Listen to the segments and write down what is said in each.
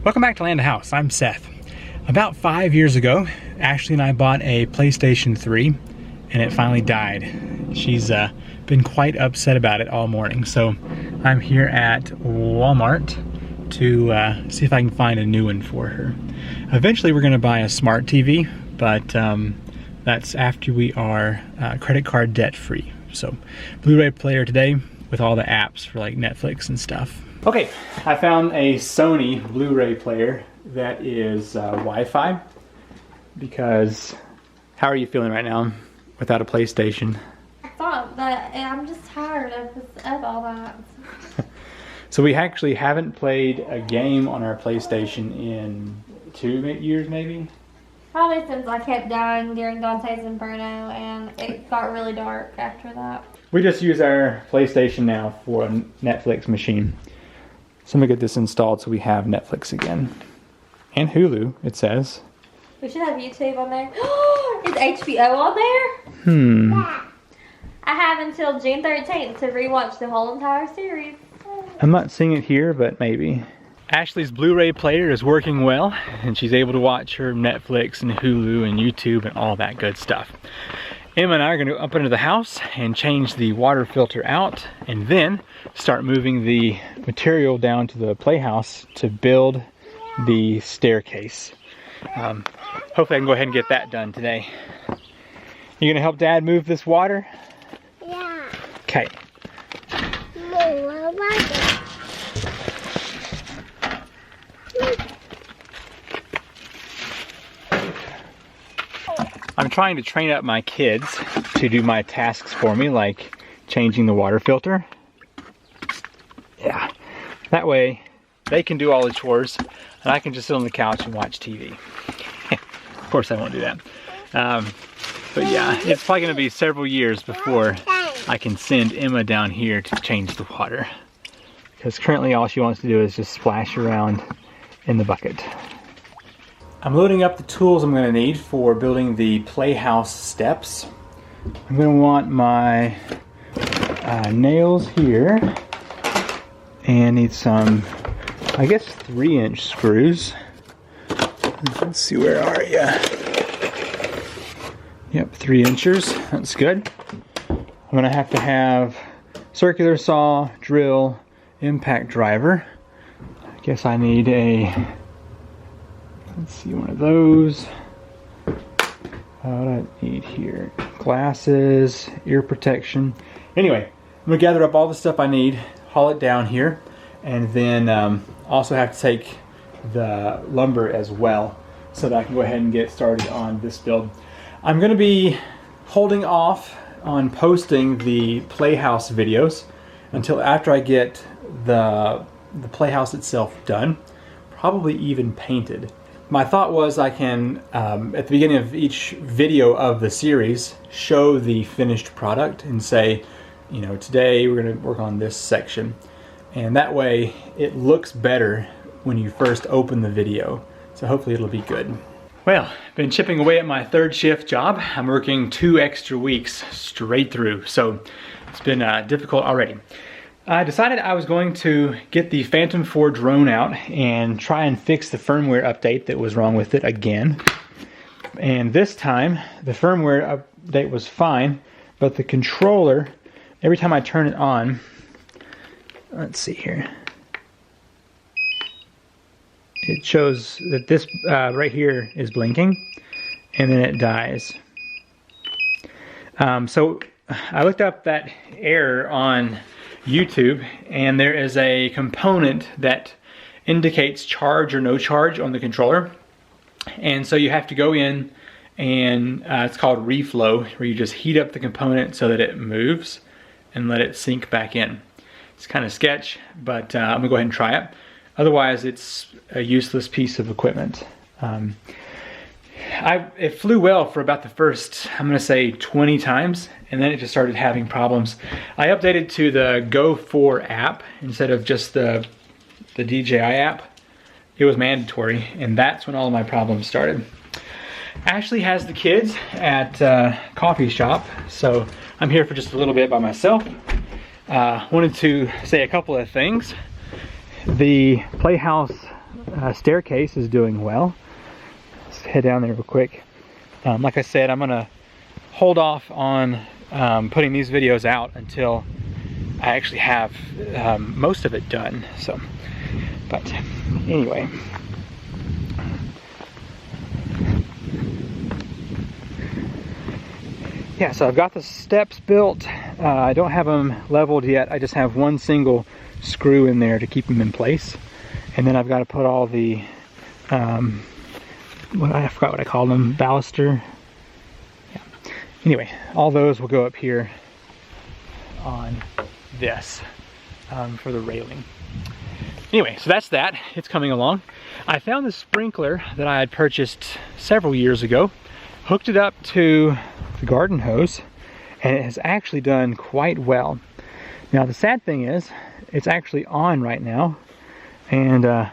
Welcome back to Land House. I'm Seth. About 5 years ago, Ashley and I bought a PlayStation 3 and it finally died. She's been quite upset about it all morning. So I'm here at Walmart to see if I can find a new one for her. Eventually we're gonna buy a smart TV, but that's after we are credit card debt free. So Blu-ray player today with all the apps for like Netflix and stuff. Okay, I found a Sony Blu-ray player that is Wi-Fi, because how are you feeling right now without a PlayStation? I thought that I'm just tired of all that. So we actually haven't played a game on our PlayStation in 2 years maybe? Probably since I kept dying during Dante's Inferno and it got really dark after that. We just use our PlayStation now for a Netflix machine. So I'm gonna get this installed so we have Netflix again. And Hulu, it says. We should have YouTube on there. Is HBO on there? I have until June 13th to rewatch the whole entire series. I'm not seeing it here, but maybe. Ashley's Blu-ray player is working well, and she's able to watch her Netflix and Hulu and YouTube and all that good stuff. Emma and I are going to go up into the house and change the water filter out, and then start moving the material down to the playhouse to build the staircase. Hopefully I can go ahead and get that done today. You going to help Dad move this water? Yeah. Okay. I'm trying to train up my kids to do my tasks for me, like changing the water filter. Yeah, that way they can do all the chores and I can just sit on the couch and watch TV. Of course I won't do that. But yeah, it's probably gonna be several years before I can send Emma down here to change the water. Because currently all she wants to do is just splash around in the bucket. I'm loading up the tools I'm gonna need for building the playhouse steps. I'm gonna want my nails here and need some, I guess, 3-inch screws. Let's see, where are you? Yep, 3 inches, that's good. I'm gonna have to have circular saw, drill, impact driver. I guess I need a, let's see, one of those. What do I need here? Glasses, ear protection. Anyway, I'm gonna gather up all the stuff I need, haul it down here, and then also have to take the lumber as well so that I can go ahead and get started on this build. I'm gonna be holding off on posting the playhouse videos until after I get the playhouse itself done, probably even painted. My thought was I can, at the beginning of each video of the series, show the finished product and say, you know, today we're gonna work on this section. And that way it looks better when you first open the video. So hopefully it'll be good. Well, been chipping away at my 3rd shift job. I'm working 2 extra weeks straight through. So it's been difficult already. I decided I was going to get the Phantom 4 drone out and try and fix the firmware update that was wrong with it again. And this time, the firmware update was fine, but the controller, every time I turn it on, let's see here, it shows that this right here is blinking, and then it dies. So I looked up that error on YouTube, and there is a component that indicates charge or no charge on the controller. And so you have to go in and it's called reflow, where you just heat up the component so that it moves and let it sink back in. It's kind of sketch, but I'm gonna go ahead and try it. Otherwise, it's a useless piece of equipment. It flew well for about the first, I'm gonna say 20 times, and then it just started having problems. I updated to the Go 4 app instead of just the DJI app. It was mandatory, and that's when all of my problems started. Ashley has the kids at coffee shop, so I'm here for just a little bit by myself. Wanted to say a couple of things. The playhouse staircase is doing well. Let's head down there real quick. Like I said, I'm gonna hold off on putting these videos out until I actually have most of it done. So, but anyway. Yeah, so I've got the steps built. I don't have them leveled yet. I just have one single screw in there to keep them in place. And then I've got to put all the, I forgot what I called them, baluster. Yeah. Anyway, all those will go up here on this for the railing. Anyway, so that's that. It's coming along. I found the sprinkler that I had purchased several years ago, hooked it up to the garden hose, and it has actually done quite well. Now the sad thing is, it's actually on right now, and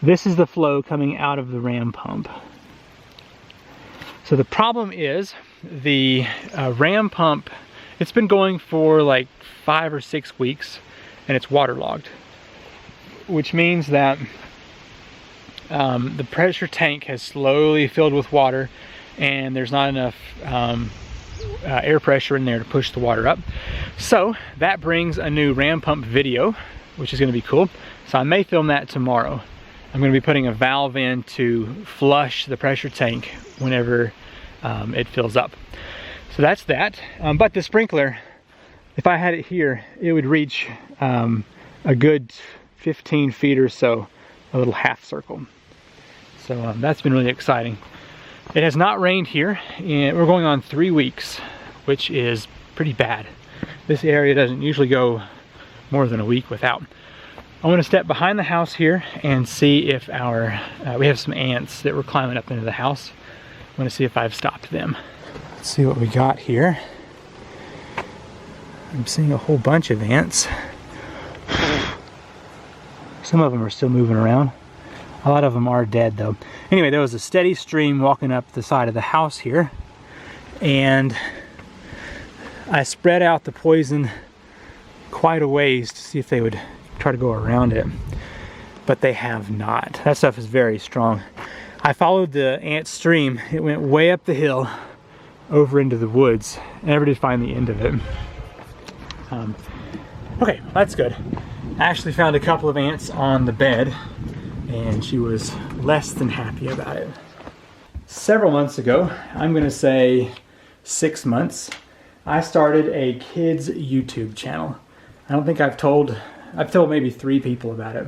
this is the flow coming out of the ram pump. So the problem is the ram pump, it's been going for like 5 or 6 weeks, and it's waterlogged, which means that the pressure tank has slowly filled with water, and there's not enough air pressure in there to push the water up. So that brings a new ram pump video, which is going to be cool. So I may film that tomorrow. I'm going to be putting a valve in to flush the pressure tank whenever it fills up. So that's that. But the sprinkler, if I had it here, it would reach a good 15 feet or so, a little half circle. So that's been really exciting. It has not rained here, and we're going on 3 weeks, which is pretty bad. This area doesn't usually go more than a week without. I want to step behind the house here and see if we have some ants that were climbing up into the house. I want to see if I've stopped them. Let's see what we got here. I'm seeing a whole bunch of ants. Some of them are still moving around. A lot of them are dead though. Anyway, there was a steady stream walking up the side of the house here, and I spread out the poison quite a ways to see if they would try to go around it, but they have not. That stuff is very strong. I followed the ant stream. It went way up the hill over into the woods. I never did find the end of it. Okay, that's good. I actually found a couple of ants on the bed, and she was less than happy about it. Several months ago, I'm gonna say 6 months, I started a kids YouTube channel. I don't think I've told maybe 3 people about it,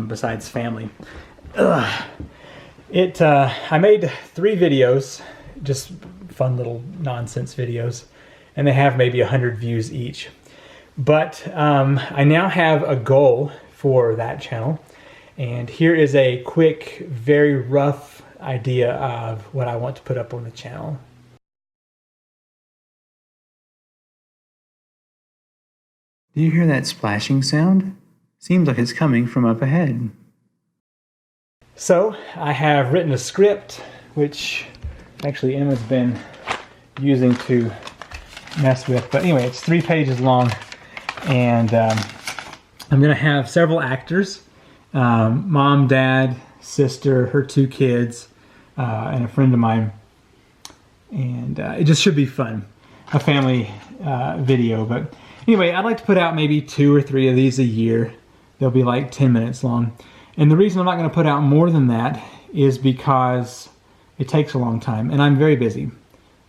besides family. I made 3 videos, just fun little nonsense videos, and they have maybe 100 views each. But I now have a goal for that channel. And here is a quick, very rough idea of what I want to put up on the channel. Do you hear that splashing sound? Seems like it's coming from up ahead. So I have written a script, which actually Emma's been using to mess with. But anyway, it's 3 pages long, and I'm going to have several actors. Mom, dad, sister, her 2 kids, and a friend of mine. And it just should be fun. A family video. But anyway, I'd like to put out maybe 2 or 3 of these a year. They'll be like 10 minutes long. And the reason I'm not going to put out more than that is because it takes a long time. And I'm very busy.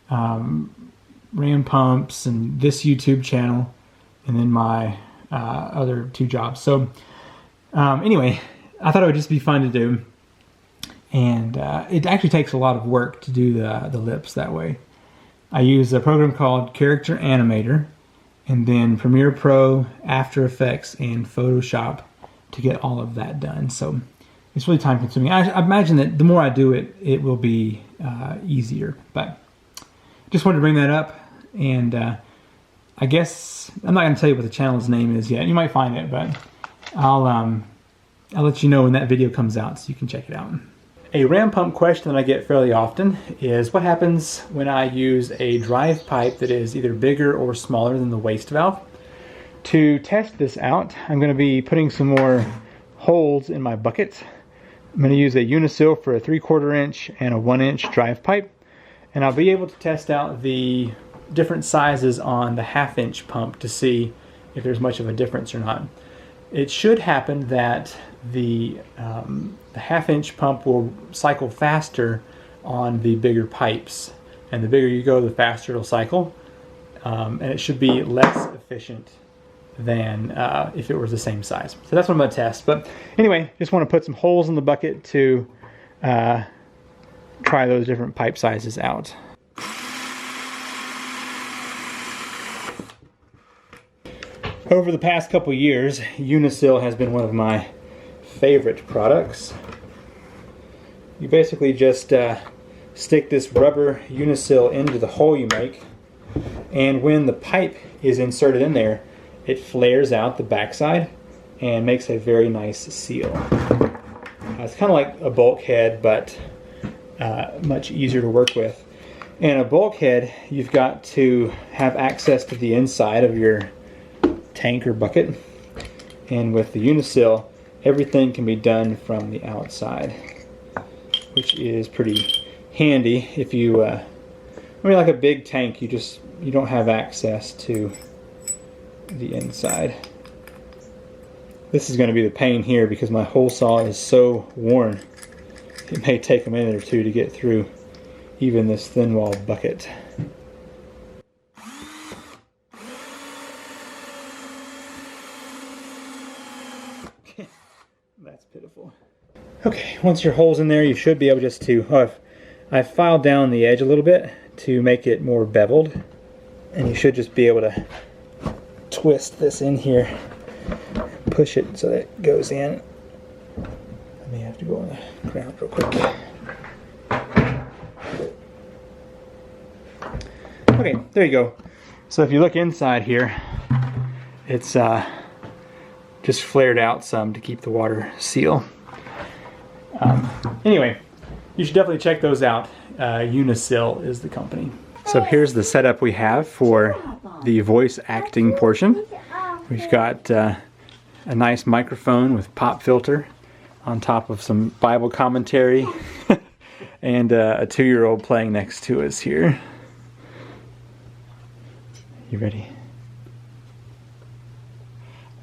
Ram pumps and this YouTube channel. And then my other 2 jobs. So anyway, I thought it would just be fun to do, and it actually takes a lot of work to do the lips that way. I use a program called Character Animator, and then Premiere Pro, After Effects, and Photoshop to get all of that done. So it's really time consuming. I imagine that the more I do it, it will be easier, but just wanted to bring that up, and I guess I'm not going to tell you what the channel's name is yet. You might find it, but I'll let you know when that video comes out so you can check it out. A ram pump question that I get fairly often is what happens when I use a drive pipe that is either bigger or smaller than the waste valve. To test this out, I'm going to be putting some more holes in my bucket, I'm going to use a Unisil for a 3/4 inch and a 1 inch drive pipe. And I'll be able to test out the different sizes on the 1/2 inch pump to see if there's much of a difference or not. It should happen that the 1/2 inch pump will cycle faster on the bigger pipes. And the bigger you go, the faster it'll cycle. And it should be less efficient than if it was the same size. So that's what I'm going to test. But anyway, just want to put some holes in the bucket to try those different pipe sizes out. Over the past couple years, Unisil has been one of my favorite products. You basically just stick this rubber Unisil into the hole you make, and when the pipe is inserted in there, it flares out the backside and makes a very nice seal. It's kind of like a bulkhead, but much easier to work with. And a bulkhead, you've got to have access to the inside of your tank or bucket. And with the Unisil, everything can be done from the outside, which is pretty handy. If you, like a big tank, you don't have access to the inside. This is going to be the pain here because my hole saw is so worn. It may take a minute or two to get through even this thin walled bucket. That's pitiful. Okay, once your hole's in there, you should be able just to, I've filed down the edge a little bit to make it more beveled, and you should just be able to twist this in here, push it so that it goes in. I may have to go on the ground real quick. Okay, there you go. So if you look inside here, it's just flared out some to keep the water seal. Anyway, you should definitely check those out. Unisil is the company. So here's the setup we have for the voice acting portion. We've got a nice microphone with pop filter on top of some Bible commentary and a 2-year-old playing next to us here. You ready?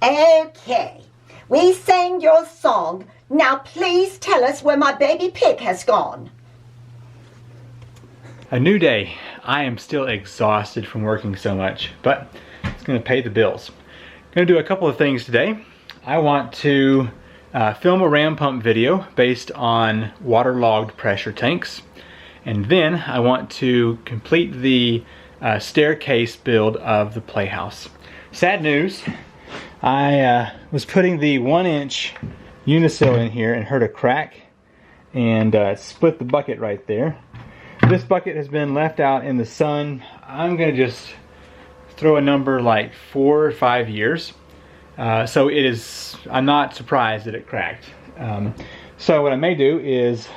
Okay, we sang your song. Now please tell us where my baby pig has gone. A new day. I am still exhausted from working so much, but it's going to pay the bills. I'm going to do a couple of things today. I want to film a ram pump video based on waterlogged pressure tanks, and then I want to complete the staircase build of the playhouse. Sad news, I was putting the 1 inch Unisil in here and heard a crack and split the bucket right there. This bucket has been left out in the sun. I'm gonna just throw a number like 4 or 5 years. So it is, I'm not surprised that it cracked. So what I may do is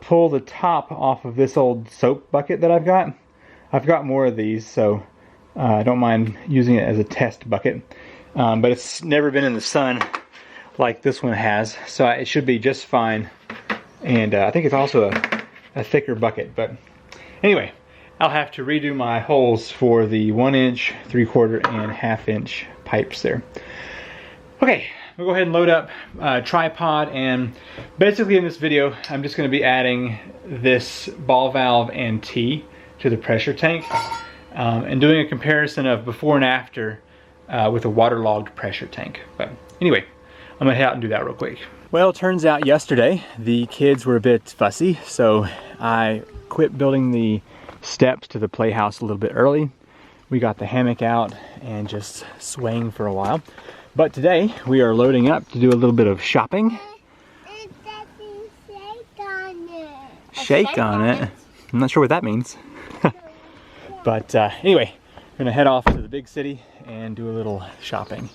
pull the top off of this old soap bucket that I've got. I've got more of these, so I don't mind using it as a test bucket. But it's never been in the sun like this one has, so it should be just fine. And I think it's also a thicker bucket. But anyway, I'll have to redo my holes for the 1 inch, 3/4, and 1/2 inch pipes there. Okay, we'll go ahead and load up tripod, and basically in this video I'm just going to be adding this ball valve and T to the pressure tank and doing a comparison of before and after with a waterlogged pressure tank. But anyway, I'm gonna head out and do that real quick. Well, it turns out yesterday the kids were a bit fussy, so I quit building the steps to the playhouse a little bit early. We got the hammock out and just swaying for a while. But today we are loading up to do a little bit of shopping. Shake on it. I'm not sure what that means. But anyway, we're gonna head off to the big city and do a little shopping.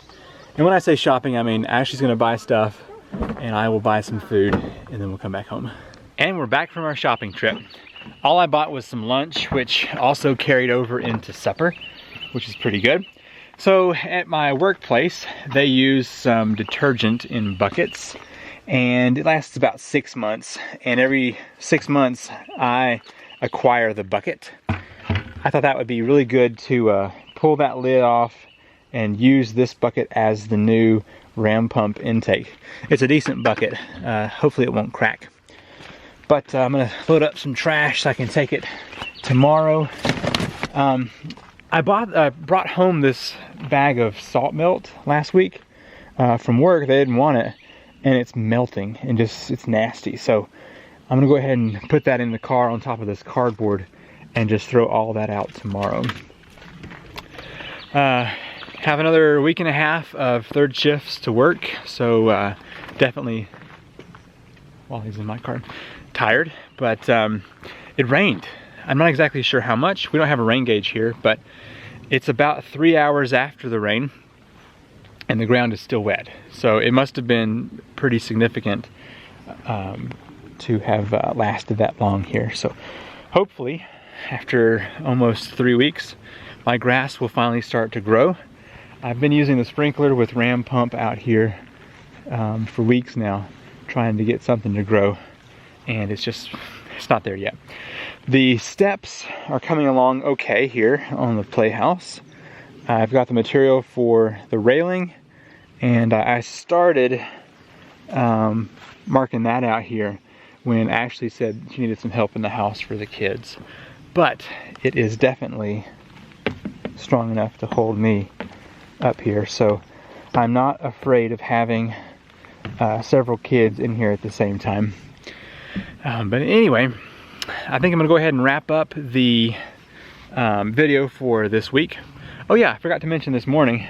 And when I say shopping, I mean Ashley's gonna buy stuff and I will buy some food and then we'll come back home. And we're back from our shopping trip. All I bought was some lunch, which also carried over into supper, which is pretty good. So at my workplace, they use some detergent in buckets, and it lasts about 6 months, and every 6 months I acquire the bucket. I thought that would be really good to pull that lid off and use this bucket as the new ram pump intake. It's a decent bucket. Hopefully it won't crack. But I'm gonna load up some trash so I can take it tomorrow. I brought home this bag of salt melt last week from work. They didn't want it, and it's melting and it's nasty. So I'm gonna go ahead and put that in the car on top of this cardboard and just throw all that out tomorrow. Have another week and a half of third shifts to work, so definitely, while he's in my car, tired, but it rained. I'm not exactly sure how much. We don't have a rain gauge here, but it's about 3 hours after the rain and the ground is still wet. So it must have been pretty significant to have lasted that long here. So hopefully after almost 3 weeks, my grass will finally start to grow. I've been using the sprinkler with ram pump out here for weeks now, trying to get something to grow, and it's not there yet. The steps are coming along okay here on the playhouse. I've got the material for the railing, and I started marking that out here when Ashley said she needed some help in the house for the kids. But it is definitely strong enough to hold me up here, so I'm not afraid of having several kids in here at the same time. But anyway, I think I'm gonna go ahead and wrap up the video for this week. Oh yeah, I forgot to mention this morning,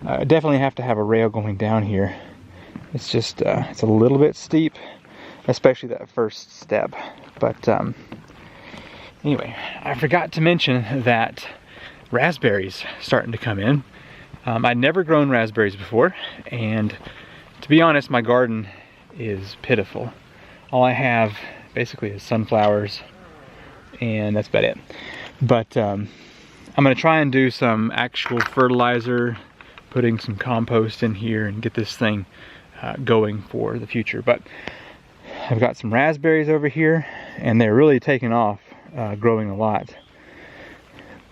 I definitely have to have a rail going down here. It's just, it's a little bit steep, especially that first step. But anyway, I forgot to mention that raspberries starting to come in. I'd never grown raspberries before, and to be honest, my garden is pitiful. All I have basically is sunflowers, and that's about it. But I'm gonna try and do some actual fertilizer, putting some compost in here and get this thing going for the future. But I've got some raspberries over here, and they're really taking off, growing a lot.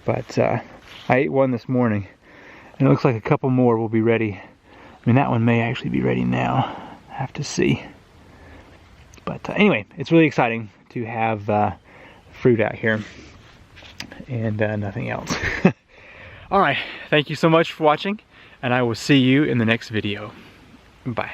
But I ate one this morning, and it looks like a couple more will be ready. I mean, that one may actually be ready now. I have to see. But anyway, it's really exciting to have fruit out here, and nothing else. All right, thank you so much for watching, and I will see you in the next video. Bye.